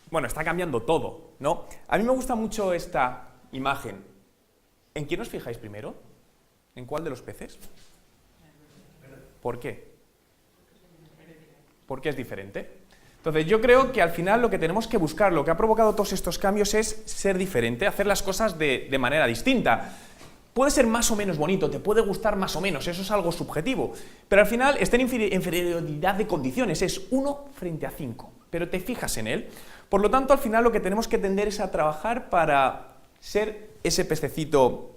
bueno, está cambiando todo, ¿no? A mí me gusta mucho esta imagen. ¿En quién os fijáis primero? ¿En cuál de los peces? ¿Por qué? Porque es diferente. Entonces yo creo que al final lo que tenemos que buscar, lo que ha provocado todos estos cambios es ser diferente, hacer las cosas de manera distinta. Puede ser más o menos bonito, te puede gustar más o menos, eso es algo subjetivo, pero al final está en inferioridad de condiciones, es 1 frente a 5, pero te fijas en él. Por lo tanto, al final lo que tenemos que tender es a trabajar para ser ese pececito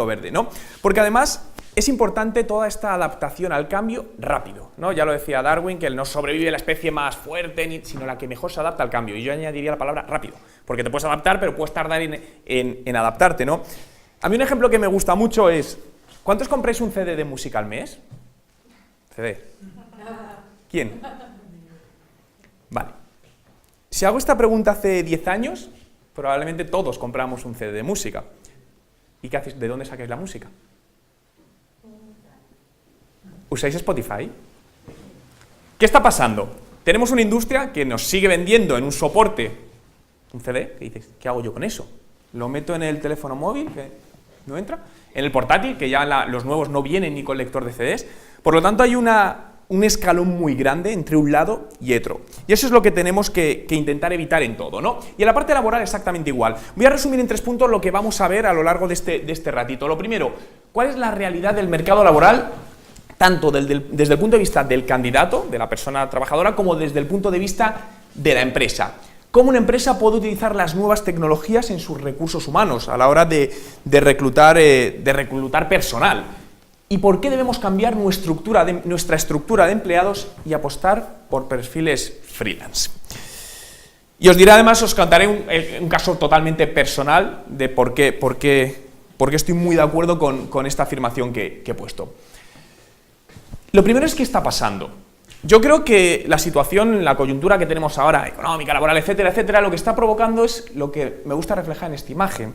verde, ¿no? Porque además es importante toda esta adaptación al cambio rápido, ¿no? Ya lo decía Darwin, que no sobrevive la especie más fuerte, sino la que mejor se adapta al cambio, y yo añadiría la palabra rápido, porque te puedes adaptar, pero puedes tardar en adaptarte, ¿no? A mí un ejemplo que me gusta mucho es, ¿cuántos compráis un CD de música al mes? ¿CD? ¿Quién? Vale. Si hago esta pregunta hace 10 años, probablemente todos compramos un CD de música. ¿Y qué hacéis? ¿De dónde sacáis la música? ¿Usáis Spotify? ¿Qué está pasando? Tenemos una industria que nos sigue vendiendo en un soporte un CD, que dices, ¿qué hago yo con eso? ¿Lo meto en el teléfono móvil, que no entra? ¿En el portátil, que ya los nuevos no vienen ni con lector de CDs? Por lo tanto, hay un escalón muy grande entre un lado y otro. Y eso es lo que tenemos que intentar evitar en todo, ¿no? Y en la parte laboral exactamente igual. Voy a resumir en 3 puntos lo que vamos a ver a lo largo de este ratito. Lo primero, ¿cuál es la realidad del mercado laboral? Tanto desde el punto de vista del candidato, de la persona trabajadora, como desde el punto de vista de la empresa. ¿Cómo una empresa puede utilizar las nuevas tecnologías en sus recursos humanos a la hora de reclutar personal? ¿Y por qué debemos cambiar nuestra estructura de empleados y apostar por perfiles freelance? Y os contaré un caso totalmente personal de por qué estoy muy de acuerdo con esta afirmación que he puesto. Lo primero es qué está pasando. Yo creo que la situación, la coyuntura que tenemos ahora, económica, laboral, etcétera, etcétera, lo que está provocando es lo que me gusta reflejar en esta imagen.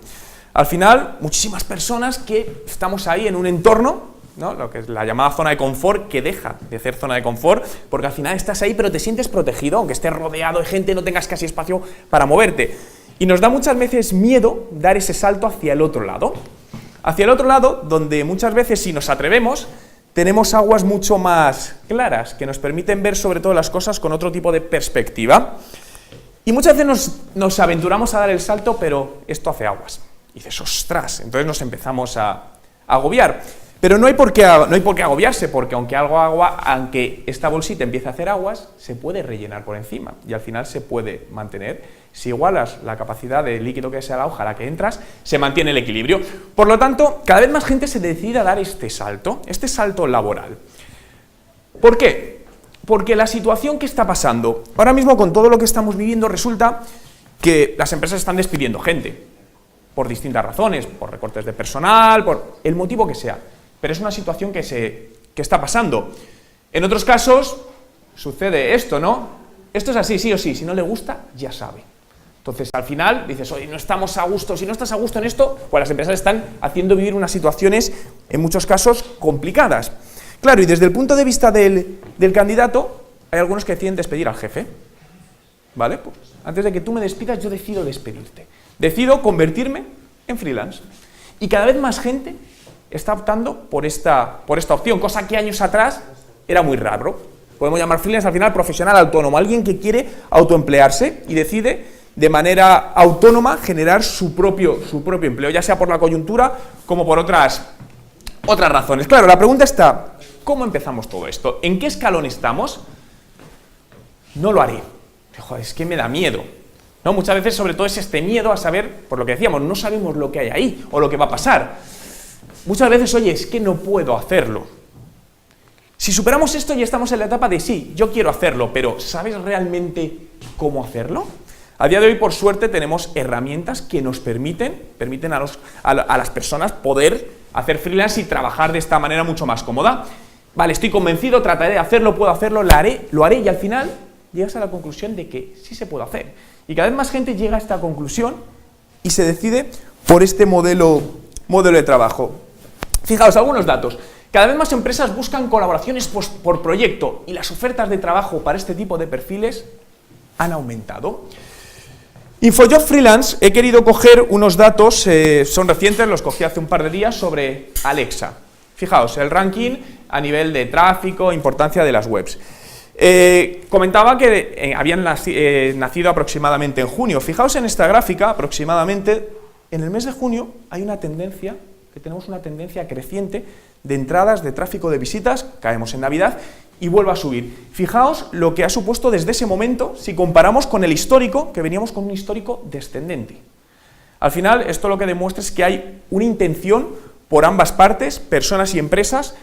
Al final, muchísimas personas que estamos ahí en un entorno, ¿no? Lo que es la llamada zona de confort, que deja de ser zona de confort, porque al final estás ahí pero te sientes protegido, aunque estés rodeado de gente, no tengas casi espacio para moverte. Y nos da muchas veces miedo dar ese salto hacia el otro lado. Hacia el otro lado, donde muchas veces, si nos atrevemos, tenemos aguas mucho más claras, que nos permiten ver sobre todo las cosas con otro tipo de perspectiva. Y muchas veces nos aventuramos a dar el salto, pero esto hace aguas. Y dices, ostras, entonces nos empezamos a agobiar. Pero no hay por qué agobiarse, porque aunque esta bolsita empiece a hacer aguas, se puede rellenar por encima y al final se puede mantener. Si igualas la capacidad de líquido que es a la hoja a la que entras, se mantiene el equilibrio. Por lo tanto, cada vez más gente se decide a dar este salto laboral. ¿Por qué? Porque la situación que está pasando, ahora mismo con todo lo que estamos viviendo, resulta que las empresas están despidiendo gente, por distintas razones, por recortes de personal, por el motivo que sea. Pero es una situación que está pasando. En otros casos sucede esto, ¿no? Esto es así, sí o sí, si no le gusta, ya sabe. Entonces, al final, dices, oye, no estamos a gusto, si no estás a gusto en esto, pues las empresas están haciendo vivir unas situaciones, en muchos casos, complicadas. Claro, y desde el punto de vista del candidato, hay algunos que deciden despedir al jefe, ¿vale? Pues, antes de que tú me despidas, yo decido despedirte. Decido convertirme en freelance. Y cada vez más gente está optando por esta opción, cosa que años atrás era muy raro. Podemos llamar freelance al final profesional autónomo, alguien que quiere autoemplearse y decide de manera autónoma generar su propio empleo, ya sea por la coyuntura como por otras razones. Claro, la pregunta está, ¿cómo empezamos todo esto? ¿En qué escalón estamos? No lo haré. Joder, es que me da miedo. ¿No? Muchas veces sobre todo es este miedo a saber, por lo que decíamos, no sabemos lo que hay ahí o lo que va a pasar. Muchas veces, oye, es que no puedo hacerlo. Si superamos esto ya estamos en la etapa de sí, yo quiero hacerlo, pero ¿sabes realmente cómo hacerlo? A día de hoy, por suerte, tenemos herramientas que nos permiten a las personas poder hacer freelance y trabajar de esta manera mucho más cómoda. Vale, estoy convencido, trataré de hacerlo, puedo hacerlo, lo haré y al final llegas a la conclusión de que sí se puede hacer. Y cada vez más gente llega a esta conclusión y se decide por este modelo de trabajo. Fijaos, algunos datos. Cada vez más empresas buscan colaboraciones por proyecto y las ofertas de trabajo para este tipo de perfiles han aumentado. InfoJob Freelance, he querido coger unos datos, son recientes, los cogí hace un par de días, sobre Alexa. Fijaos, el ranking a nivel de tráfico, importancia de las webs. Comentaba que habían nacido aproximadamente en junio. Fijaos en esta gráfica, aproximadamente, en el mes de junio hay una tendencia, que tenemos una tendencia creciente de entradas, de tráfico de visitas, caemos en Navidad, y vuelve a subir. Fijaos lo que ha supuesto desde ese momento, si comparamos con el histórico, que veníamos con un histórico descendente. Al final, esto lo que demuestra es que hay una intención por ambas partes, personas y empresas,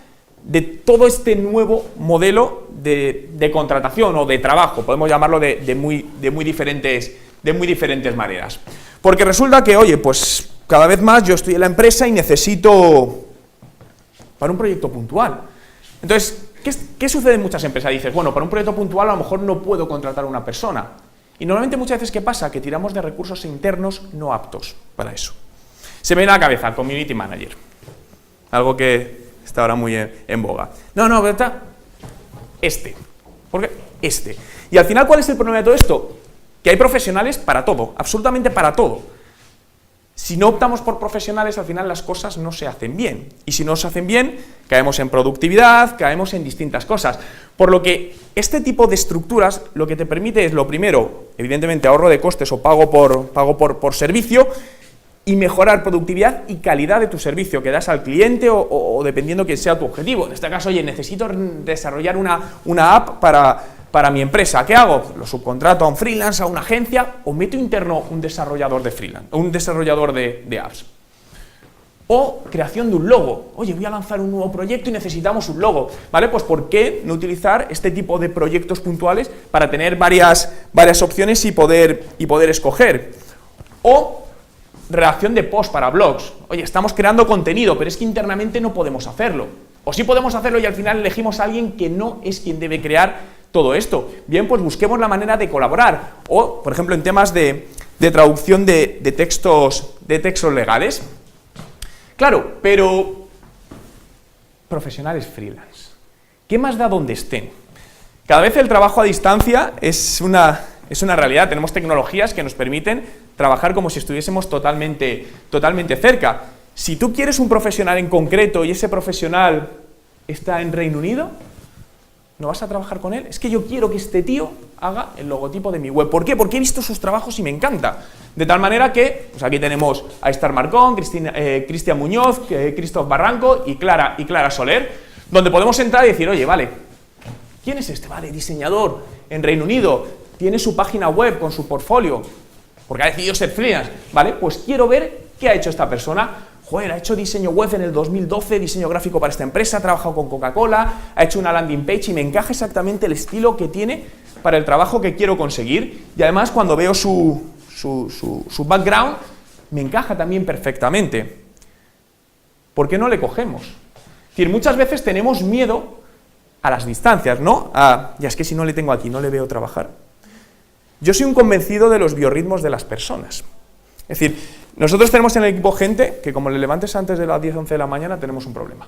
de todo este nuevo modelo de contratación o de trabajo, podemos llamarlo de muy diferentes maneras. Porque resulta que, oye, pues cada vez más yo estoy en la empresa y necesito para un proyecto puntual. Entonces, ¿qué sucede en muchas empresas? Dices, bueno, para un proyecto puntual a lo mejor no puedo contratar a una persona. Y normalmente muchas veces, ¿qué pasa? Que tiramos de recursos internos no aptos para eso. Se me viene a la cabeza el Community Manager, algo que está ahora muy en boga. No, ¿verdad? ¿Por qué? Y al final, ¿cuál es el problema de todo esto? Que hay profesionales para todo, absolutamente para todo. Si no optamos por profesionales, al final las cosas no se hacen bien. Y si no se hacen bien, caemos en productividad, caemos en distintas cosas. Por lo que este tipo de estructuras lo que te permite es, lo primero, evidentemente ahorro de costes o pago por servicio, y mejorar productividad y calidad de tu servicio que das al cliente o dependiendo quién sea tu objetivo. En este caso, oye, necesito desarrollar una app para mi empresa. ¿Qué hago? Lo subcontrato a un freelance, a una agencia, o meto interno un desarrollador de freelance, un desarrollador de apps. O creación de un logo. Oye, voy a lanzar un nuevo proyecto y necesitamos un logo. ¿Vale? Pues ¿por qué no utilizar este tipo de proyectos puntuales para tener varias opciones y poder escoger? O redacción de post para blogs. Oye, estamos creando contenido, pero es que internamente no podemos hacerlo. O sí podemos hacerlo y al final elegimos a alguien que no es quien debe crear todo esto. Bien, pues busquemos la manera de colaborar. O, por ejemplo, en temas de traducción de textos legales. Claro, pero profesionales freelance. ¿Qué más da donde estén? Cada vez el trabajo a distancia es una realidad. Tenemos tecnologías que nos permiten trabajar como si estuviésemos totalmente cerca. Si tú quieres un profesional en concreto y ese profesional está en Reino Unido, ¿no vas a trabajar con él? Es que yo quiero que este tío haga el logotipo de mi web. ¿Por qué? Porque he visto sus trabajos y me encanta. De tal manera que, pues aquí tenemos a Esther Marcón, Cristian Muñoz, Christoph Barranco y Clara Soler, donde podemos entrar y decir, oye, vale, ¿quién es este? Vale, diseñador en Reino Unido, tiene su página web con su portfolio, porque ha decidido ser freelance, ¿vale? Pues quiero ver qué ha hecho esta persona. Joder, ha hecho diseño web en el 2012, diseño gráfico para esta empresa, ha trabajado con Coca-Cola, ha hecho una landing page y me encaja exactamente el estilo que tiene para el trabajo que quiero conseguir. Y además, cuando veo su background, me encaja también perfectamente. ¿Por qué no le cogemos? Es decir, muchas veces tenemos miedo a las distancias, ¿no? Ya es que si no le tengo aquí, no le veo trabajar. Yo soy un convencido de los biorritmos de las personas. Es decir, nosotros tenemos en el equipo gente que como le levantes antes de las 10 o 11 de la mañana tenemos un problema.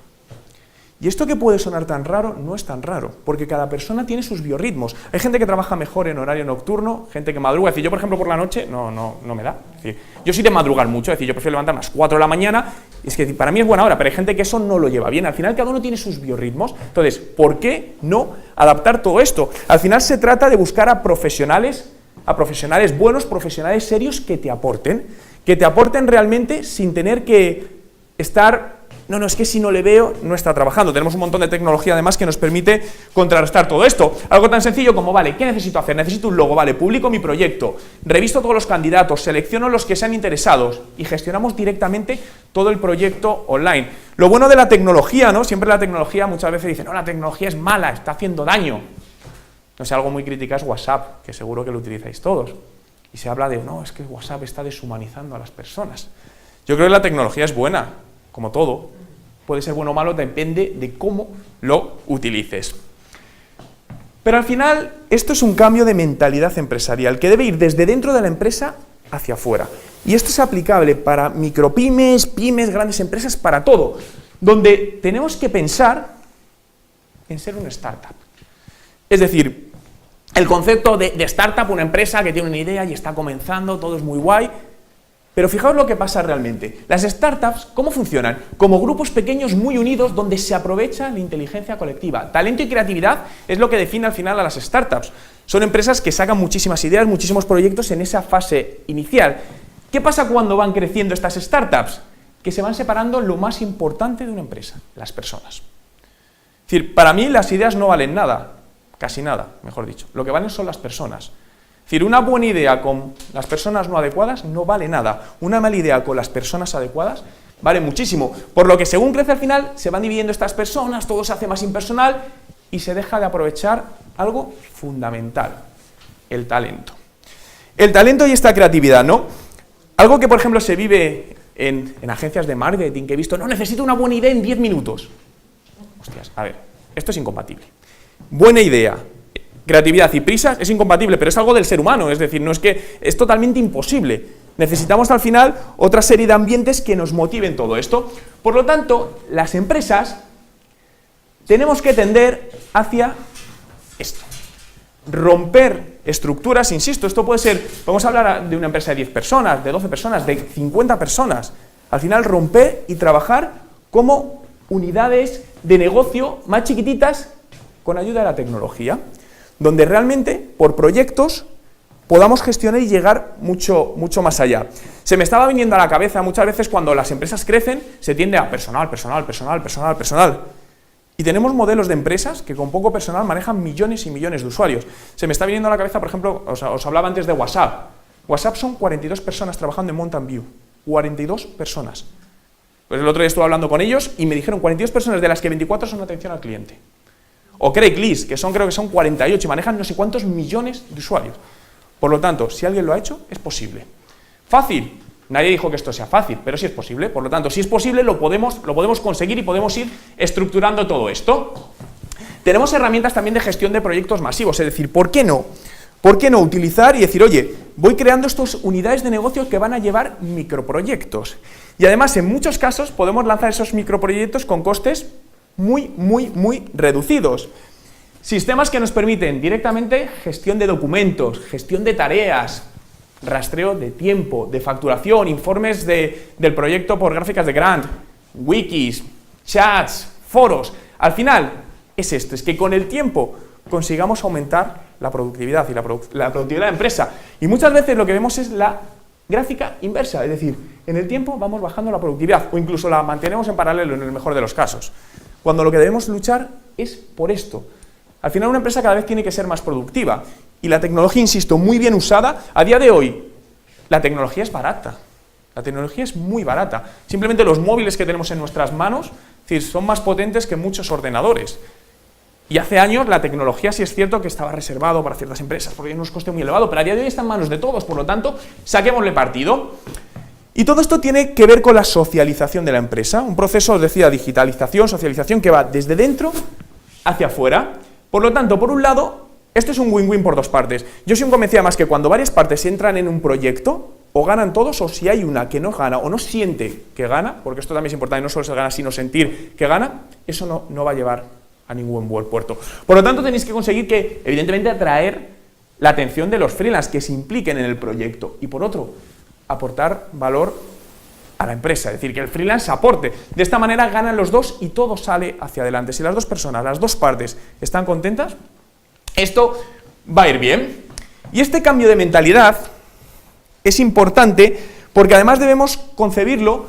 Y esto que puede sonar tan raro, no es tan raro, porque cada persona tiene sus biorritmos. Hay gente que trabaja mejor en horario nocturno, gente que madruga. Es decir, yo por ejemplo por la noche no me da. Es decir, yo soy de madrugar mucho, es decir, yo prefiero levantarme a las 4 de la mañana, es que para mí es buena hora, pero hay gente que eso no lo lleva bien. Al final cada uno tiene sus biorritmos. Entonces, ¿por qué no adaptar todo esto? Al final se trata de buscar a profesionales buenos, profesionales serios que te aporten realmente sin tener que estar, es que si no le veo, no está trabajando. Tenemos un montón de tecnología además que nos permite contrarrestar todo esto. Algo tan sencillo como, vale, ¿qué necesito hacer? Necesito un logo, vale, publico mi proyecto, revisto todos los candidatos, selecciono los que sean interesados y gestionamos directamente todo el proyecto online. Lo bueno de la tecnología, ¿no? Siempre la tecnología muchas veces dice, no, la tecnología es mala, está haciendo daño. No sé, algo muy crítica es WhatsApp, que seguro que lo utilizáis todos. Y se habla de, no, es que WhatsApp está deshumanizando a las personas. Yo creo que la tecnología es buena, como todo. Puede ser bueno o malo, depende de cómo lo utilices. Pero al final, esto es un cambio de mentalidad empresarial, que debe ir desde dentro de la empresa hacia afuera. Y esto es aplicable para micropymes, pymes, grandes empresas, para todo. Donde tenemos que pensar en ser una startup. Es decir, el concepto de startup, una empresa que tiene una idea y está comenzando, todo es muy guay. Pero fijaos lo que pasa realmente. Las startups, ¿cómo funcionan? Como grupos pequeños muy unidos donde se aprovecha la inteligencia colectiva. Talento y creatividad es lo que define al final a las startups. Son empresas que sacan muchísimas ideas, muchísimos proyectos en esa fase inicial. ¿Qué pasa cuando van creciendo estas startups? Que se van separando lo más importante de una empresa, las personas. Es decir, para mí las ideas no valen nada, casi nada, mejor dicho. Lo que valen son las personas. Es decir, una buena idea con las personas no adecuadas no vale nada. Una mala idea con las personas adecuadas vale muchísimo. Por lo que según crece al final, se van dividiendo estas personas, todo se hace más impersonal y se deja de aprovechar algo fundamental, el talento. El talento y esta creatividad, ¿no? Algo que, por ejemplo, se vive en agencias de marketing, que he visto, no, necesito una buena idea en 10 minutos. Hostias, a ver, esto es incompatible. Buena idea, creatividad y prisas es incompatible, pero es algo del ser humano, es decir, no es que es totalmente imposible. Necesitamos al final otra serie de ambientes que nos motiven todo esto. Por lo tanto, las empresas tenemos que tender hacia esto. Romper estructuras, insisto, esto puede ser, podemos hablar de una empresa de 10 personas, de 12 personas, de 50 personas. Al final romper y trabajar como unidades de negocio más chiquititas con ayuda de la tecnología, donde realmente, por proyectos, podamos gestionar y llegar mucho más allá. Se me estaba viniendo a la cabeza muchas veces cuando las empresas crecen, se tiende a personal. Y tenemos modelos de empresas que con poco personal manejan millones y millones de usuarios. Se me está viniendo a la cabeza, por ejemplo, os hablaba antes de WhatsApp. WhatsApp son 42 personas trabajando en Mountain View. 42 personas. Pues el otro día estuve hablando con ellos y me dijeron 42 personas, de las que 24 son atención al cliente. O Craigslist, creo que son 48 y manejan no sé cuántos millones de usuarios. Por lo tanto, si alguien lo ha hecho, es posible. ¿Fácil? Nadie dijo que esto sea fácil, pero sí es posible. Por lo tanto, si es posible, lo podemos conseguir y podemos ir estructurando todo esto. Tenemos herramientas también de gestión de proyectos masivos, es decir, ¿por qué no? ¿Por qué no utilizar y decir, oye, voy creando estas unidades de negocio que van a llevar microproyectos? Y además, en muchos casos, podemos lanzar esos microproyectos con costes muy reducidos. Sistemas que nos permiten directamente gestión de documentos, gestión de tareas, rastreo de tiempo, de facturación, informes del proyecto por gráficas de Gantt, wikis, chats, foros. Al final es esto, es que con el tiempo consigamos aumentar la productividad y la productividad de la empresa. Y muchas veces lo que vemos es la gráfica inversa, es decir, en el tiempo vamos bajando la productividad o incluso la mantenemos en paralelo en el mejor de los casos. Cuando lo que debemos luchar es por esto. Al final una empresa cada vez tiene que ser más productiva y la tecnología, insisto, muy bien usada, a día de hoy la tecnología es barata, la tecnología es muy barata. Simplemente los móviles que tenemos en nuestras manos, es decir, son más potentes que muchos ordenadores. Y hace años la tecnología sí es cierto que estaba reservado para ciertas empresas porque tiene unos costes muy elevados, pero a día de hoy está en manos de todos, por lo tanto, saquémosle partido. Y todo esto tiene que ver con la socialización de la empresa, un proceso, os decía, digitalización, socialización que va desde dentro hacia afuera. Por lo tanto, por un lado, esto es un win-win por dos partes. Yo soy convencida más que cuando varias partes entran en un proyecto, o ganan todos, o si hay una que no gana o no siente que gana, porque esto también es importante, no solo se gana, sino sentir que gana, eso no va a llevar a ningún buen puerto. Por lo tanto, tenéis que conseguir que, evidentemente, atraer la atención de los freelance que se impliquen en el proyecto. Y por otro, aportar valor a la empresa, es decir, que el freelance aporte. De esta manera ganan los dos y todo sale hacia adelante. Si las dos personas, las dos partes están contentas, esto va a ir bien. Y este cambio de mentalidad es importante porque además debemos concebirlo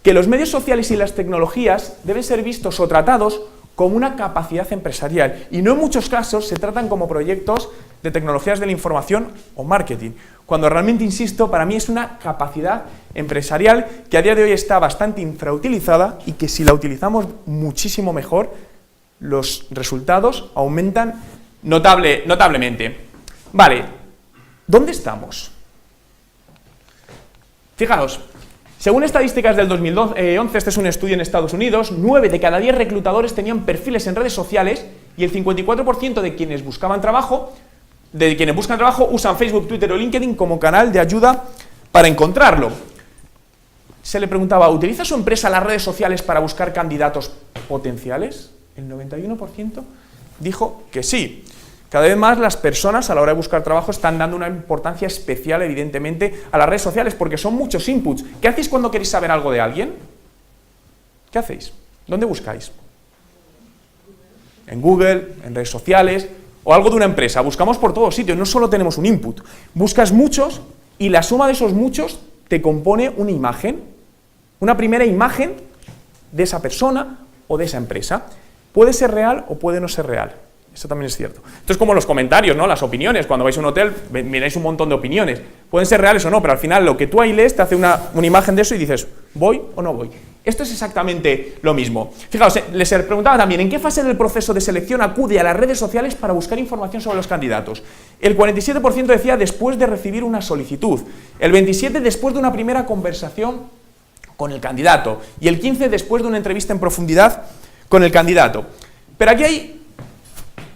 que los medios sociales y las tecnologías deben ser vistos o tratados como una capacidad empresarial y no en muchos casos se tratan como proyectos de tecnologías de la información o marketing, cuando realmente, insisto, para mí es una capacidad empresarial que a día de hoy está bastante infrautilizada y que si la utilizamos muchísimo mejor, los resultados aumentan notablemente. Vale, ¿dónde estamos? Fijaos, según estadísticas del 2011, este es un estudio en Estados Unidos, 9 de cada 10 reclutadores tenían perfiles en redes sociales y el 54% de quienes buscan trabajo usan Facebook, Twitter o LinkedIn como canal de ayuda para encontrarlo. Se le preguntaba, ¿utiliza su empresa las redes sociales para buscar candidatos potenciales? El 91% dijo que sí. Cada vez más las personas a la hora de buscar trabajo están dando una importancia especial, evidentemente, a las redes sociales, porque son muchos inputs. ¿Qué hacéis cuando queréis saber algo de alguien? ¿Qué hacéis? ¿Dónde buscáis? En Google, en redes sociales, o algo de una empresa. Buscamos por todos sitios, no solo tenemos un input. Buscas muchos y la suma de esos muchos te compone una imagen, una primera imagen de esa persona o de esa empresa. Puede ser real o puede no ser real. Eso también es cierto. Esto es como los comentarios, ¿no? Las opiniones. Cuando vais a un hotel, miráis un montón de opiniones. Pueden ser reales o no, pero al final lo que tú ahí lees te hace una imagen de eso y dices, ¿voy o no voy? Esto es exactamente lo mismo. Fijaos, les preguntaba también, ¿en qué fase del proceso de selección acude a las redes sociales para buscar información sobre los candidatos? El 47% decía después de recibir una solicitud, el 27% después de una primera conversación con el candidato y el 15% después de una entrevista en profundidad con el candidato. Pero aquí hay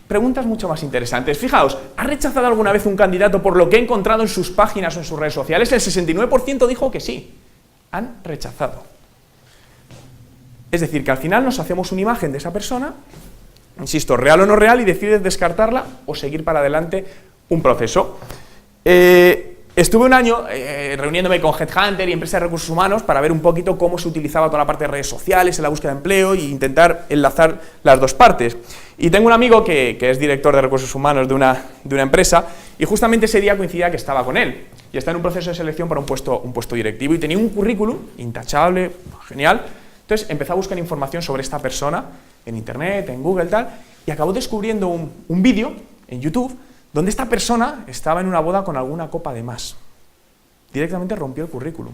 preguntas mucho más interesantes. Fijaos, ¿ha rechazado alguna vez un candidato por lo que ha encontrado en sus páginas o en sus redes sociales? El 69% dijo que sí. Han rechazado. Es decir, que al final nos hacemos una imagen de esa persona, insisto, real o no real, y decides descartarla o seguir para adelante un proceso. Estuve un año reuniéndome con Headhunter y empresas de recursos humanos para ver un poquito cómo se utilizaba toda la parte de redes sociales en la búsqueda de empleo e intentar enlazar las dos partes. Y tengo un amigo que es director de recursos humanos de una empresa y justamente ese día coincidía que estaba con él y está en un proceso de selección para un puesto directivo y tenía un currículum intachable, genial. Entonces empezó a buscar información sobre esta persona en internet, en Google, tal, y acabó descubriendo un vídeo en YouTube donde esta persona estaba en una boda con alguna copa de más. Directamente rompió el currículum.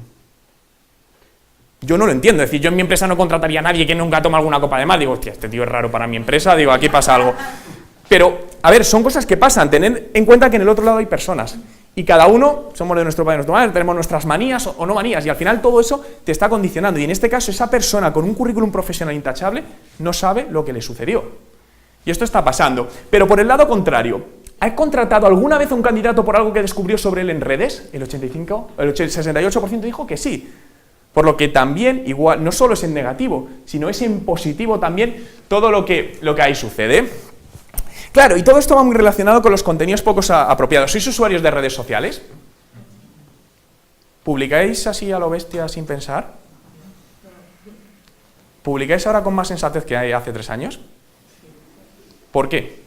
Yo no lo entiendo, es decir, yo en mi empresa no contrataría a nadie que nunca toma alguna copa de más. Digo, hostia, este tío es raro para mi empresa, digo, aquí pasa algo. Pero, a ver, son cosas que pasan, tened en cuenta que en el otro lado hay personas. Y cada uno, somos de nuestro padre y nuestra madre, tenemos nuestras manías o no manías, y al final todo eso te está condicionando. Y en este caso, esa persona con un currículum profesional intachable no sabe lo que le sucedió. Y esto está pasando. Pero por el lado contrario, ¿ha contratado alguna vez a un candidato por algo que descubrió sobre él en redes? El 68% dijo que sí. Por lo que también, igual, no solo es en negativo, sino es en positivo también todo lo que ahí sucede. Claro, y todo esto va muy relacionado con los contenidos poco apropiados. ¿Sois usuarios de redes sociales? ¿Publicáis así a lo bestia sin pensar? ¿Publicáis ahora con más sensatez que hace 3 años? ¿Por qué?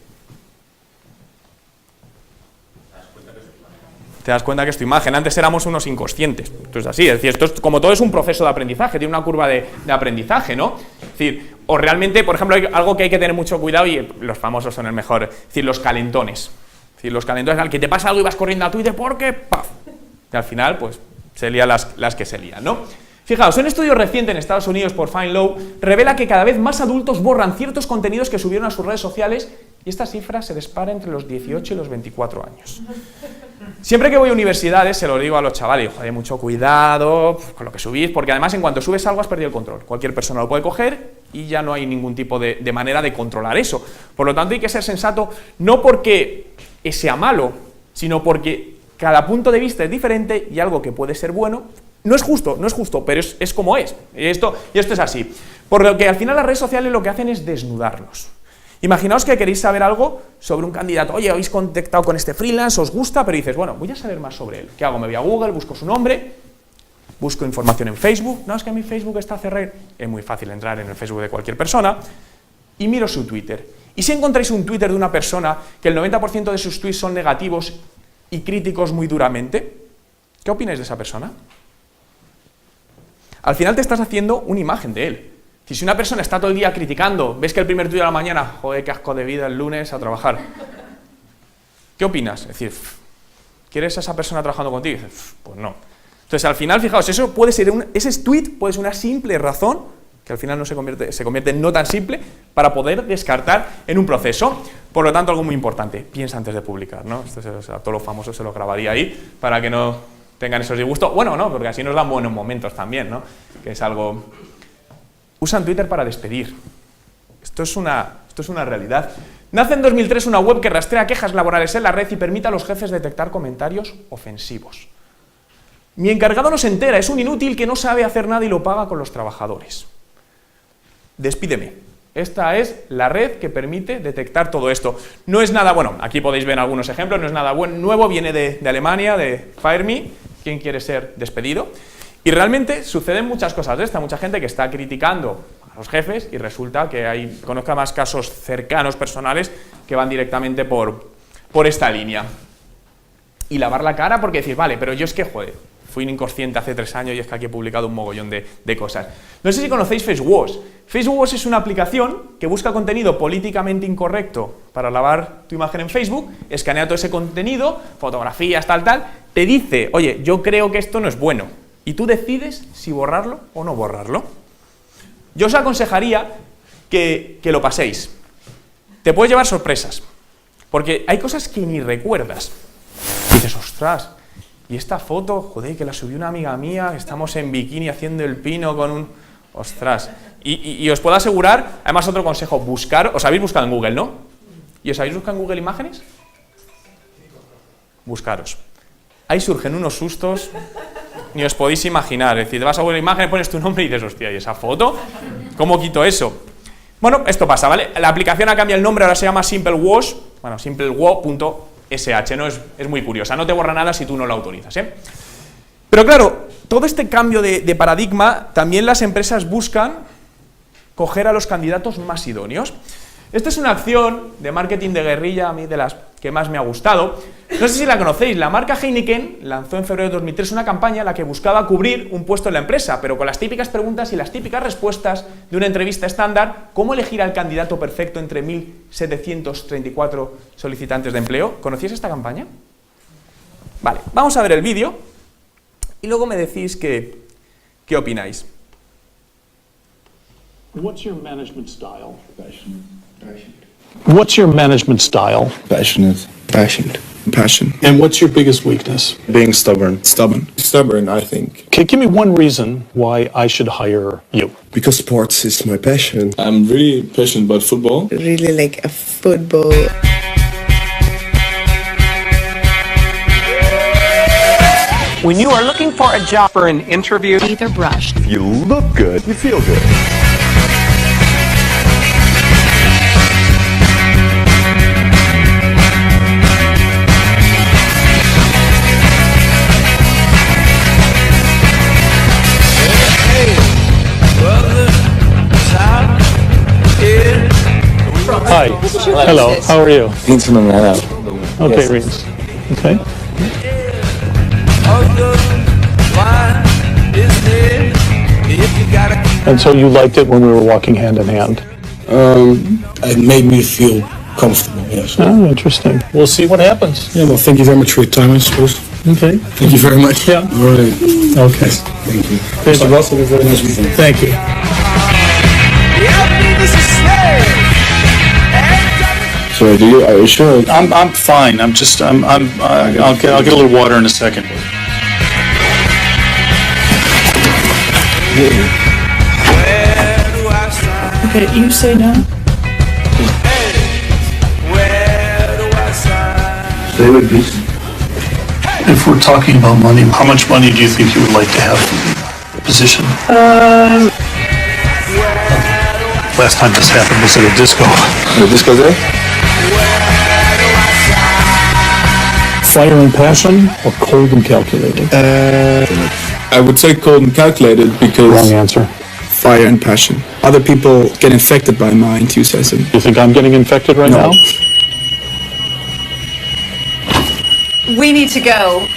Te das cuenta que es tu imagen. Antes éramos unos inconscientes. Esto es así. Es decir, esto es, como todo es un proceso de aprendizaje, tiene una curva de aprendizaje, ¿no? Es decir, o realmente, por ejemplo, hay algo que hay que tener mucho cuidado y los famosos son el mejor. Es decir, los calentones. Es decir, los calentones al que te pasa algo y vas corriendo a Twitter porque ¡paf! Y al final, pues, se lían las que se lían, ¿no? Fijaos, un estudio reciente en Estados Unidos por FindLaw revela que cada vez más adultos borran ciertos contenidos que subieron a sus redes sociales y esta cifra se dispara entre los 18 y los 24 años. Siempre que voy a universidades se lo digo a los chavales, joder, mucho cuidado con lo que subís, porque además en cuanto subes algo has perdido el control. Cualquier persona lo puede coger y ya no hay ningún tipo de manera de controlar eso. Por lo tanto hay que ser sensato, no porque sea malo, sino porque cada punto de vista es diferente y algo que puede ser bueno, no es justo, pero es como es. Y esto es así. Por lo que al final las redes sociales lo que hacen es desnudarnos. Imaginaos que queréis saber algo sobre un candidato. Oye, habéis contactado con este freelance, os gusta, pero dices, bueno, voy a saber más sobre él. ¿Qué hago? Me voy a Google, busco su nombre, busco información en Facebook. No, es que mi Facebook está cerrado. Es muy fácil entrar en el Facebook de cualquier persona. Y miro su Twitter. Y si encontráis un Twitter de una persona que el 90% de sus tweets son negativos y críticos muy duramente, ¿qué opináis de esa persona? Al final te estás haciendo una imagen de él. Si una persona está todo el día criticando, ves que el primer tuit de la mañana, joder, qué asco de vida el lunes a trabajar. ¿Qué opinas? Es decir, ¿quieres a esa persona trabajando contigo? Y dices, pues no. Entonces, al final, fijaos, ese tweet puede ser una simple razón, que al final no se convierte en no tan simple, para poder descartar en un proceso. Por lo tanto, algo muy importante, piensa antes de publicar, ¿no? Esto a todos los famosos se lo grabaría ahí, para que no tengan esos disgustos. Bueno, no, porque así nos dan buenos momentos también, ¿no? Que es algo... Usan Twitter para despedir. Esto es una realidad. Nace en 2003 una web que rastrea quejas laborales en la red y permite a los jefes detectar comentarios ofensivos. Mi encargado no se entera, es un inútil que no sabe hacer nada y lo paga con los trabajadores. Despídeme. Esta es la red que permite detectar todo esto. No es nada, bueno, aquí podéis ver algunos ejemplos, no es nada nuevo, viene de Alemania, de FireMe, ¿quién quiere ser despedido? Y realmente suceden muchas cosas de esta, mucha gente que está criticando a los jefes y resulta que conozca más casos cercanos, personales, que van directamente por esta línea. Y lavar la cara porque decís, vale, pero yo es que, joder, fui un inconsciente hace 3 años y es que aquí he publicado un mogollón de cosas. No sé si conocéis FaceWash. FaceWash es una aplicación que busca contenido políticamente incorrecto para lavar tu imagen en Facebook, escanea todo ese contenido, fotografías, tal, te dice, oye, yo creo que esto no es bueno, y tú decides si borrarlo o no borrarlo. Yo os aconsejaría que lo paséis. Te puedes llevar sorpresas, porque hay cosas que ni recuerdas. Y dices, ostras, y esta foto, joder, que la subió una amiga mía, que estamos en bikini haciendo el pino con un... Ostras. Y os puedo asegurar, además otro consejo, buscar, os habéis buscado en Google, ¿no? ¿Y os habéis buscado en Google Imágenes? Buscaros. Ahí surgen unos sustos, ni os podéis imaginar. Es decir, te vas a Google Imágenes, pones tu nombre y dices, hostia, ¿y esa foto? ¿Cómo quito eso? Bueno, esto pasa, ¿vale? La aplicación ha cambiado el nombre, ahora se llama SimpleWash, bueno, simplewash.sh, ¿no? Es muy curiosa, no te borra nada si tú no lo autorizas, ¿eh? Pero claro, todo este cambio de paradigma, también las empresas buscan coger a los candidatos más idóneos. Esta es una acción de marketing de guerrilla, a mí de las que más me ha gustado. No sé si la conocéis, la marca Heineken lanzó en febrero de 2003 una campaña en la que buscaba cubrir un puesto en la empresa, pero con las típicas preguntas y las típicas respuestas de una entrevista estándar, ¿cómo elegir al candidato perfecto entre 1.734 solicitantes de empleo? ¿Conocíais esta campaña? Vale, vamos a ver el vídeo y luego me decís qué opináis. What's your management style? Passion. What's your management style? Passionate. Passion. And what's your biggest weakness? Being stubborn. Stubborn, I think. Okay, give me one reason why I should hire you. Because sports is my passion. I'm really passionate about football. Really like a football. When you are looking for a job for an interview, Either brushed. You look good, you feel good. Hi. Hello. How are you? Thanks for my man. Okay, Reese. Okay. And so you liked it when we were walking hand in hand? It made me feel comfortable, yes. Oh, interesting. We'll see what happens. Yeah, well, thank you very much for your time, I suppose. Okay. Thank you very much. Yeah. All right. Okay. Thank you. Mr. Russell, a very nice weekend. Thank you. So, are you sure? I'm fine. I'll get a little water in a second. Okay, you say no? Stay with me. If we're talking about money, how much money do you think you would like to have for the position? Last time this happened was at a disco. The disco there? Fire and passion or cold and calculated? I would say cold and calculated because Wrong answer. fire and passion. Other people get infected by my enthusiasm. You think I'm getting infected right No. now? We need to go.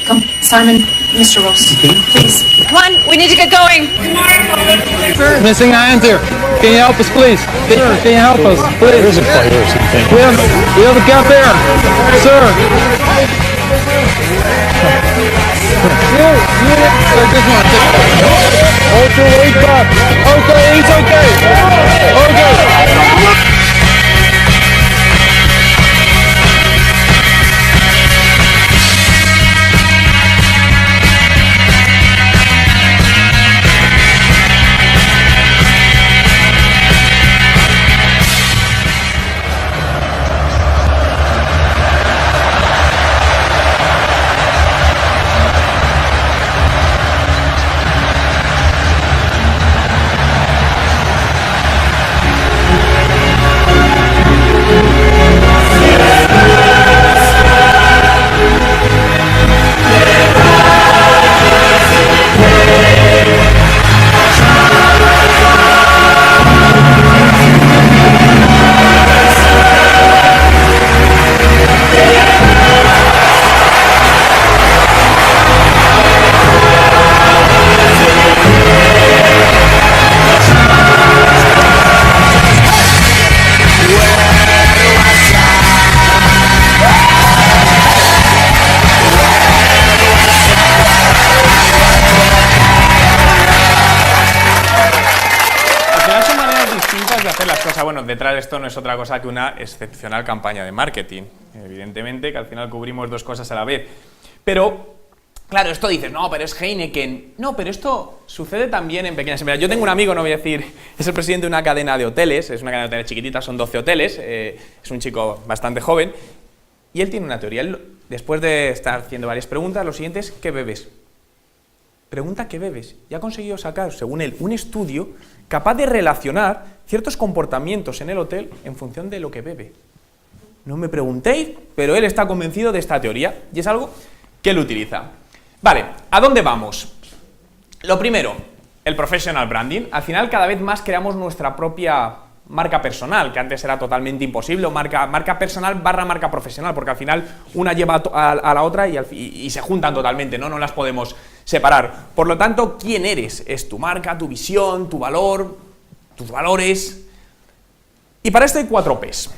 Simon, Mr. Ross, please. Come on, we need to get going. Missing hands here. Can you help us, please? Sir, can you help us, please? There's a fire or something. We have a gap there. Sir. This one. Hold your weight back. Okay, it's okay. Okay. cosa, bueno, detrás de esto no es otra cosa que una excepcional campaña de marketing. Evidentemente, que al final cubrimos dos cosas a la vez. Pero, claro, esto dices, no, pero es Heineken. No, pero esto sucede también en pequeñas empresas. Yo tengo un amigo, no voy a decir, es el presidente de una cadena de hoteles, es una cadena de hoteles chiquitita, son 12 hoteles, es un chico bastante joven, y él tiene una teoría. Él, después de estar haciendo varias preguntas, lo siguiente es, ¿qué bebes? Pregunta ¿qué bebes? Y ha conseguido sacar, según él, un estudio capaz de relacionar ciertos comportamientos en el hotel en función de lo que bebe. No me preguntéis, pero él está convencido de esta teoría y es algo que él utiliza. Vale, ¿a dónde vamos? Lo primero, el professional branding. Al final cada vez más creamos nuestra propia marca personal, que antes era totalmente imposible, o marca personal barra marca profesional, porque al final una lleva a la otra y se juntan totalmente, ¿no? No las podemos separar. Por lo tanto, ¿quién eres? Es tu marca, tu visión, tu valor, tus valores. Y para esto hay 4 P's.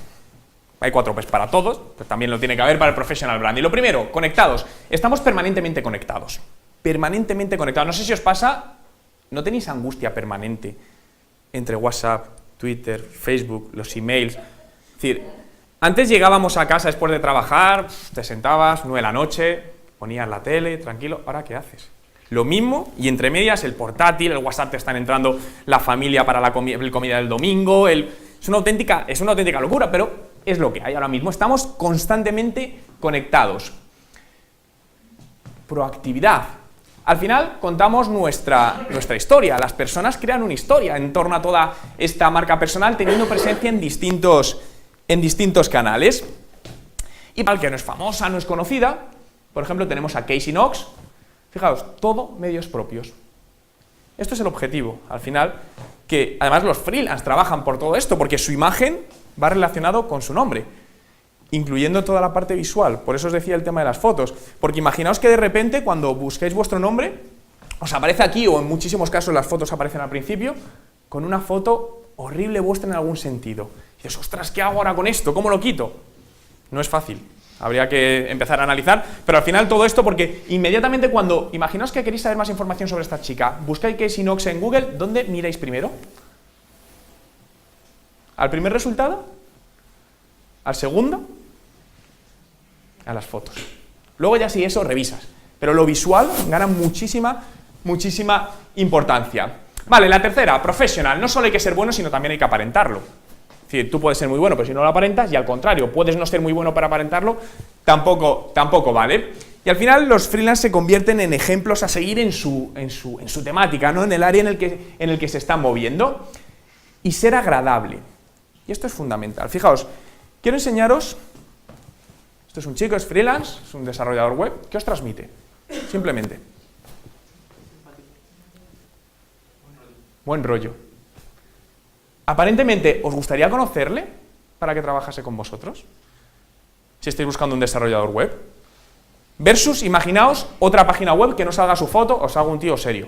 Hay 4 P's para todos, pues también lo tiene que haber para el professional branding. Lo primero, conectados. Estamos permanentemente conectados. Permanentemente conectados. No sé si os pasa, ¿no tenéis angustia permanente entre WhatsApp, Twitter, Facebook, los emails? Es decir, antes llegábamos a casa después de trabajar, te sentabas, 9 de la noche, ponías la tele, tranquilo, ¿ahora qué haces? Lo mismo, y entre medias el portátil, el WhatsApp te están entrando la familia para la comida del domingo, es una auténtica locura, pero es lo que hay ahora mismo, estamos constantemente conectados. Proactividad. Al final contamos nuestra historia, las personas crean una historia en torno a toda esta marca personal teniendo presencia en distintos canales. Y para el que no es famosa, no es conocida, por ejemplo tenemos a Casey Knox, fijaos, todo medios propios. Esto es el objetivo, al final, que además los freelance trabajan por todo esto, porque su imagen va relacionado con su nombre, incluyendo toda la parte visual. Por eso os decía el tema de las fotos, porque imaginaos que de repente cuando busquéis vuestro nombre, os aparece aquí, o en muchísimos casos las fotos aparecen al principio, con una foto horrible vuestra en algún sentido. Y dices, ostras, ¿qué hago ahora con esto? ¿Cómo lo quito? No es fácil, habría que empezar a analizar, pero al final todo esto, porque inmediatamente cuando, imaginaos que queréis saber más información sobre esta chica, buscáis Casey Knox en Google, ¿dónde miráis primero? ¿Al primer resultado? ¿Al segundo? A las fotos. Luego ya si eso revisas, pero lo visual gana muchísima importancia. Vale, la tercera, professional. No solo hay que ser bueno, sino también hay que aparentarlo. Es decir, tú puedes ser muy bueno, pero si no lo aparentas, y al contrario, puedes no ser muy bueno para aparentarlo, tampoco vale. Y al final los freelance se convierten en ejemplos a seguir en su temática, ¿no? En el área en el que se están moviendo. Y ser agradable. Y esto es fundamental. Fijaos, quiero enseñaros. Esto es un chico, es freelance, es un desarrollador web. ¿Qué os transmite? Simplemente. Buen rollo. Aparentemente, ¿os gustaría conocerle para que trabajase con vosotros? Si estáis buscando un desarrollador web. Versus, imaginaos, otra página web que no salga su foto o salga un tío serio.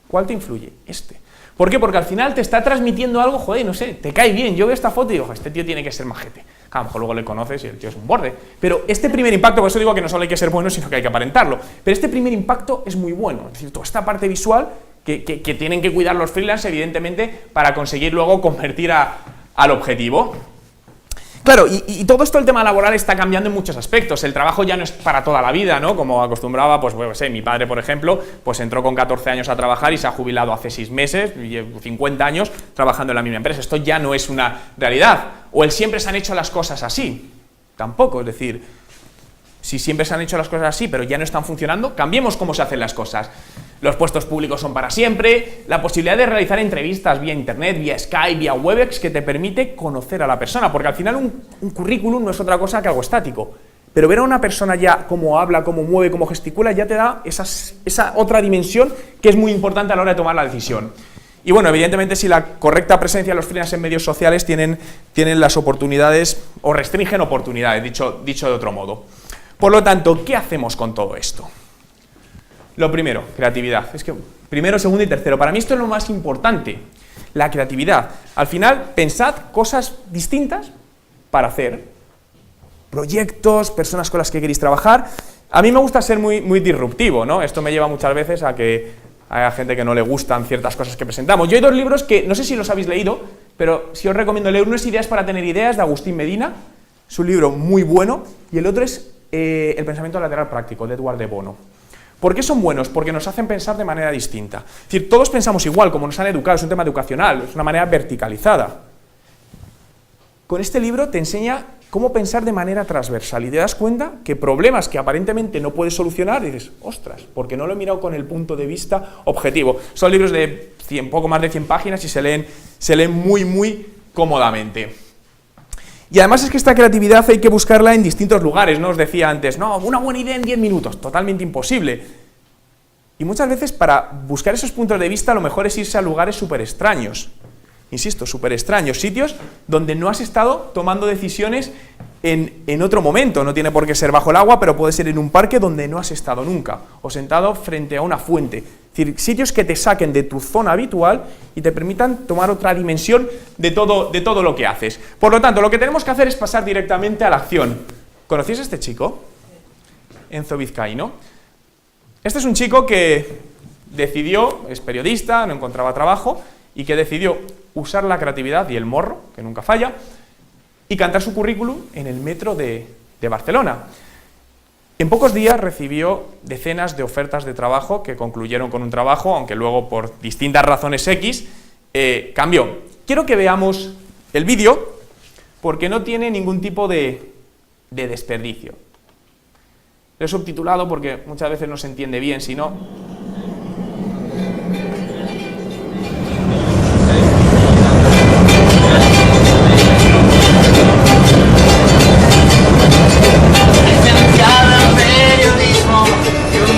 ¿Cuál te influye? Este. ¿Por qué? Porque al final te está transmitiendo algo, joder, no sé, te cae bien. Yo veo esta foto y digo, este tío tiene que ser majete. A lo mejor luego le conoces y el tío es un borde. Pero este primer impacto, por eso digo que no solo hay que ser bueno, sino que hay que aparentarlo. Pero este primer impacto es muy bueno. Es decir, toda esta parte visual que tienen que cuidar los freelance, evidentemente, para conseguir luego convertir al objetivo. Claro, y todo esto, el tema laboral está cambiando en muchos aspectos. El trabajo ya no es para toda la vida, ¿no? Como acostumbraba, pues, bueno, sé, mi padre, por ejemplo, pues entró con 14 años a trabajar y se ha jubilado hace 6 meses, y 50 años trabajando en la misma empresa. Esto ya no es una realidad. O el siempre se han hecho las cosas así. Tampoco, es decir, si siempre se han hecho las cosas así, pero ya no están funcionando, cambiemos cómo se hacen las cosas. Los puestos públicos son para siempre, la posibilidad de realizar entrevistas vía internet, vía Skype, vía Webex, que te permite conocer a la persona, porque al final un currículum no es otra cosa que algo estático, pero ver a una persona ya cómo habla, cómo mueve, cómo gesticula, ya te da esa otra dimensión que es muy importante a la hora de tomar la decisión. Y bueno, evidentemente si la correcta presencia de los freelance en medios sociales tienen las oportunidades, o restringen oportunidades, dicho de otro modo. Por lo tanto, ¿qué hacemos con todo esto? Lo primero, creatividad. Es que primero, segundo y tercero. Para mí esto es lo más importante, la creatividad. Al final, pensad cosas distintas para hacer proyectos, personas con las que queréis trabajar. A mí me gusta ser muy disruptivo, ¿no? Esto me lleva muchas veces a que haya gente que no le gustan ciertas cosas que presentamos. Yo hay 2 libros que, no sé si los habéis leído, pero sí os recomiendo leer. Uno es Ideas para tener ideas, de Agustín Medina, es un libro muy bueno, y el otro es El pensamiento lateral práctico, de Edward de Bono. ¿Por qué son buenos? Porque nos hacen pensar de manera distinta. Es decir, todos pensamos igual, como nos han educado, es un tema educacional, es una manera verticalizada. Con este libro te enseña cómo pensar de manera transversal y te das cuenta que problemas que aparentemente no puedes solucionar, dices, ostras, porque no lo he mirado con el punto de vista objetivo. Son libros de poco más de 100 páginas y se leen muy, muy cómodamente. Y además es que esta creatividad hay que buscarla en distintos lugares, ¿no? Os decía antes, no, una buena idea en 10 minutos, totalmente imposible. Y muchas veces para buscar esos puntos de vista lo mejor es irse a lugares súper extraños. Insisto, súper extraños, sitios donde no has estado tomando decisiones en otro momento. No tiene por qué ser bajo el agua, pero puede ser en un parque donde no has estado nunca, o sentado frente a una fuente. Es decir, sitios que te saquen de tu zona habitual y te permitan tomar otra dimensión de todo lo que haces. Por lo tanto, lo que tenemos que hacer es pasar directamente a la acción. ¿Conocéis a este chico? Enzo Vizcaíno. Este es un chico que decidió, es periodista, no encontraba trabajo, y que decidió usar la creatividad y el morro, que nunca falla, y cantar su currículum en el metro de Barcelona. En pocos días recibió decenas de ofertas de trabajo que concluyeron con un trabajo, aunque luego por distintas razones X cambió. Quiero que veamos el vídeo porque no tiene ningún tipo de desperdicio. Lo he subtitulado porque muchas veces no se entiende bien, si no...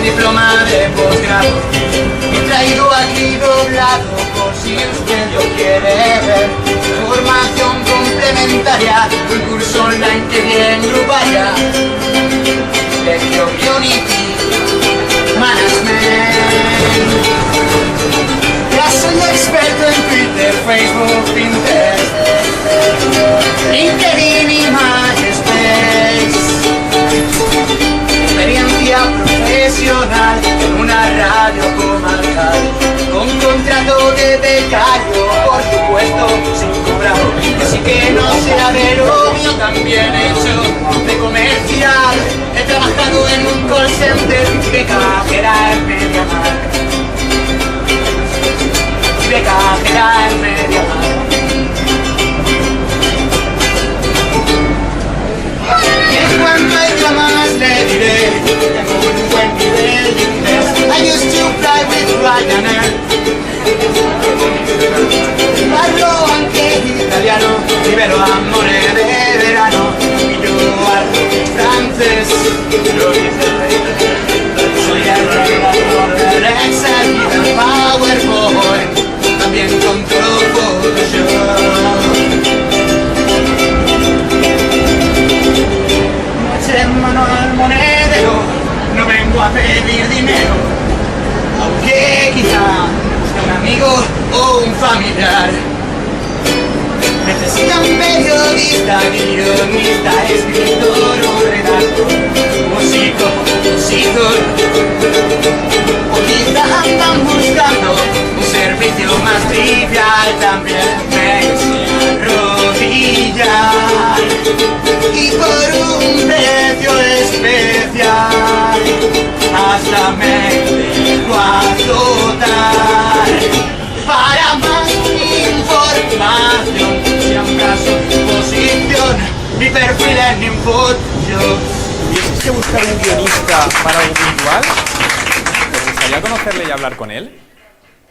Diploma de posgrado, he traído aquí doblado por si usted lo quiere ver. Formación complementaria, un curso online que bien gruparia. Lección Unity, Management. Ya soy experto en Twitter, Facebook, Pinterest, LinkedIn y MySpace. Experiencia profesional en una radio comarcal, con contrato de becario, por supuesto sin cobrar. Así que no sea de lo mío, también he hecho de comercial. He trabajado en un call center de cajera en MediaMarkt. De cajera en MediaMarkt. Y en cuanto a idiomas le diré, tengo un buen nivel de inglés. I used to fly with Ryanair. Parlo anche italiano, libero amore de verano. Y yo hablo francés, lo dice el rey. Soy el redactor del Excel y del PowerPoint. También controlo Photoshop. Mano al monedero, no vengo a pedir dinero, aunque quizá busque un amigo o un familiar. Necesita un periodista, guionista, escritor o redactor, músico, compositor. O quizá andan buscando un servicio más trivial, también me sé arrodillar. Y por un precio especial hasta me dejo azotar. Para más información, sea un caso, posición, mi perfil en InfoJob. ¿Tienes que buscar un guionista para algo puntual? ¿Te gustaría conocerle y hablar con él?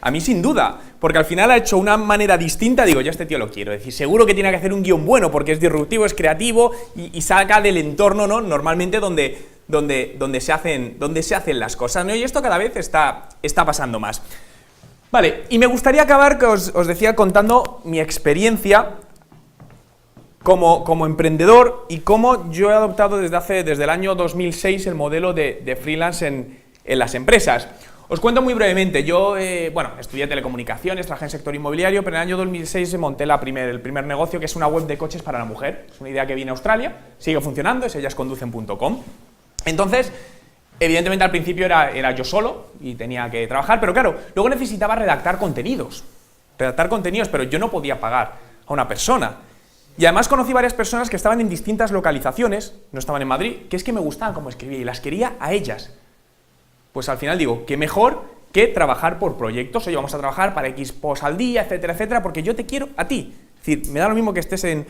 A mí sin duda, porque al final ha hecho una manera distinta, digo, yo a este tío lo quiero, es decir, seguro que tiene que hacer un guión bueno, porque es disruptivo, es creativo y saca del entorno, ¿no? Normalmente donde se hacen las cosas, ¿no? Y esto cada vez está pasando más. Vale, y me gustaría acabar, que os decía, contando mi experiencia como emprendedor y cómo yo he adoptado desde el año 2006 el modelo de freelance en las empresas. Os cuento muy brevemente, yo estudié telecomunicaciones, trabajé en sector inmobiliario, pero en el año 2006 monté el primer negocio, que es una web de coches para la mujer. Es una idea que viene a Australia, sigue funcionando, es ellasconducen.com. Entonces, evidentemente al principio era yo solo y tenía que trabajar, pero claro, luego necesitaba redactar contenidos, pero yo no podía pagar una persona. Y además conocí varias personas que estaban en distintas localizaciones, no estaban en Madrid, que es que me gustaban cómo escribía y las quería a ellas. Pues al final digo, qué mejor que trabajar por proyectos. Oye, vamos a trabajar para X posts al día, etcétera, etcétera, porque yo te quiero a ti. Es decir, me da lo mismo que estés en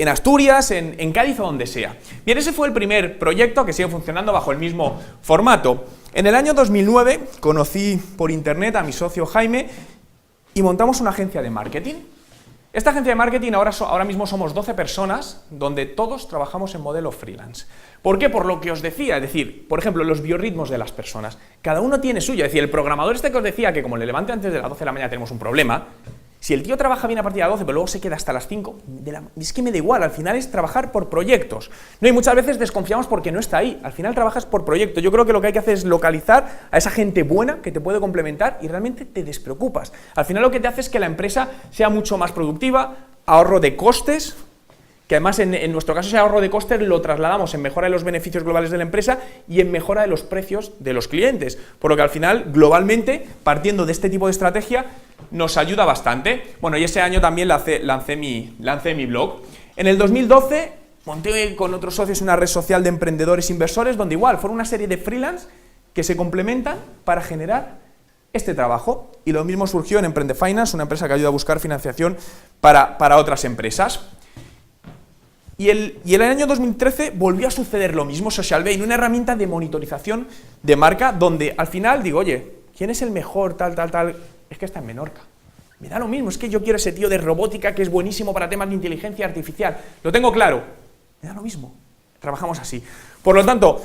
Asturias, en Cádiz o donde sea. Bien, ese fue el primer proyecto que sigue funcionando bajo el mismo formato. En el año 2009 conocí por internet a mi socio Jaime y montamos una agencia de marketing. Esta agencia de marketing ahora mismo somos 12 personas, donde todos trabajamos en modelo freelance. ¿Por qué? Por lo que os decía, es decir, por ejemplo, los biorritmos de las personas. Cada uno tiene suyo, es decir, el programador este que os decía que como le levante antes de las 12 de la mañana tenemos un problema. Si el tío trabaja bien a partir de las 12, pero luego se queda hasta las 5, es que me da igual, al final es trabajar por proyectos. No, y muchas veces desconfiamos porque no está ahí, al final trabajas por proyecto. Yo creo que lo que hay que hacer es localizar a esa gente buena que te puede complementar y realmente te despreocupas. Al final lo que te hace es que la empresa sea mucho más productiva, ahorro de costes, que además en nuestro caso ese ahorro de costes lo trasladamos en mejora de los beneficios globales de la empresa y en mejora de los precios de los clientes. Por lo que al final, globalmente, partiendo de este tipo de estrategia, nos ayuda bastante. Bueno, y ese año también lancé mi blog. En el 2012 monté con otros socios una red social de emprendedores inversores, donde igual fueron una serie de freelance que se complementan para generar este trabajo. Y lo mismo surgió en Emprende Finance, una empresa que ayuda a buscar financiación para otras empresas. Y el año 2013 volvió a suceder lo mismo, Social Bane, una herramienta de monitorización de marca, donde al final digo, oye, ¿quién es el mejor, tal? Es que está en Menorca. Me da lo mismo, es que yo quiero ese tío de robótica que es buenísimo para temas de inteligencia artificial. Lo tengo claro. Me da lo mismo. Trabajamos así. Por lo tanto,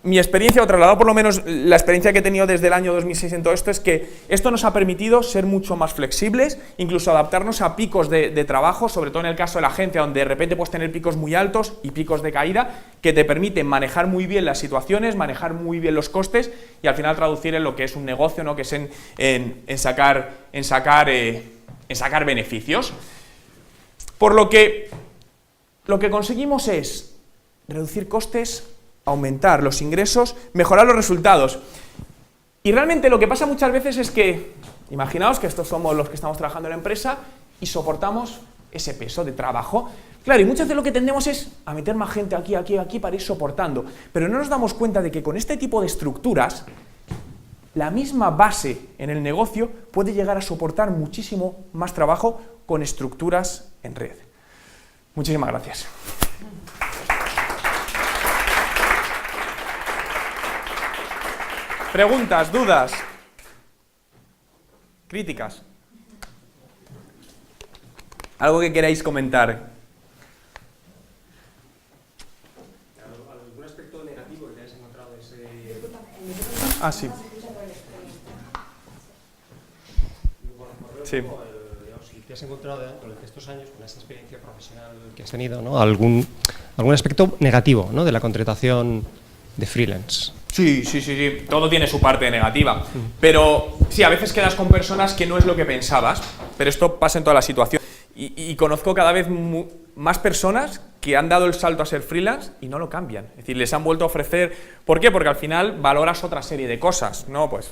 mi experiencia, o trasladado por lo menos la experiencia que he tenido desde el año 2006 en todo esto, es que esto nos ha permitido ser mucho más flexibles, incluso adaptarnos a picos de trabajo, sobre todo en el caso de la agencia, donde de repente puedes tener picos muy altos y picos de caída, que te permiten manejar muy bien las situaciones, manejar muy bien los costes y al final traducir en lo que es un negocio, ¿no? Que es en sacar beneficios. Por lo que conseguimos es reducir costes, aumentar los ingresos, mejorar los resultados. Y realmente lo que pasa muchas veces es que, imaginaos que estos somos los que estamos trabajando en la empresa y soportamos ese peso de trabajo. Claro, y muchas veces lo que tendemos es a meter más gente aquí para ir soportando. Pero no nos damos cuenta de que con este tipo de estructuras, la misma base en el negocio puede llegar a soportar muchísimo más trabajo con estructuras en red. Muchísimas gracias. Preguntas, dudas, críticas. ¿Algo que queráis comentar? ¿Algún aspecto negativo que hayas encontrado de ese...? Ah, sí. Sí. Digamos, si te has encontrado durante estos años con esa experiencia profesional que has tenido, ¿no? algún aspecto negativo, ¿no? De la contratación de freelance. Sí, todo tiene su parte negativa, pero sí, a veces quedas con personas que no es lo que pensabas, pero esto pasa en toda la situación. Y conozco cada vez más personas que han dado el salto a ser freelance y no lo cambian. Es decir, les han vuelto a ofrecer... ¿Por qué? Porque al final valoras otra serie de cosas, ¿no? Pues,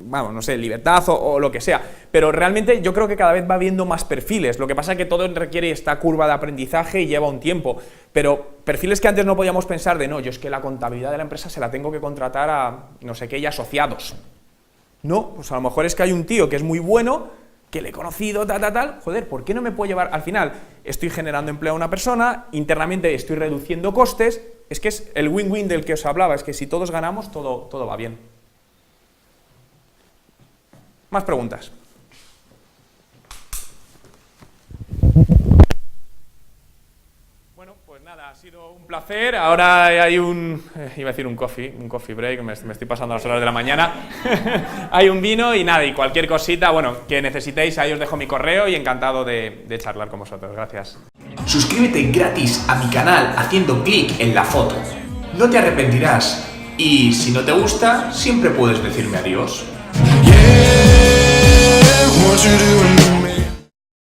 vamos, no sé, libertad o lo que sea. Pero realmente yo creo que cada vez va habiendo más perfiles. Lo que pasa es que todo requiere esta curva de aprendizaje y lleva un tiempo. Pero perfiles que antes no podíamos pensar de, no, yo es que la contabilidad de la empresa se la tengo que contratar a no sé qué y asociados. No, pues a lo mejor es que hay un tío que es muy bueno, que le he conocido, tal, joder, ¿por qué no me puedo llevar? Al final, estoy generando empleo a una persona, internamente estoy reduciendo costes, es que es el win-win del que os hablaba, es que si todos ganamos, todo va bien. Más preguntas. Bueno, pues nada, ha sido un placer. Ahora hay iba a decir un coffee break, me estoy pasando las horas de la mañana. Hay un vino y nada, y cualquier cosita, bueno, que necesitéis, ahí os dejo mi correo y encantado de charlar con vosotros. Gracias. Suscríbete gratis a mi canal haciendo clic en la foto. No te arrepentirás. Y si no te gusta, siempre puedes decirme adiós. What you doing to me?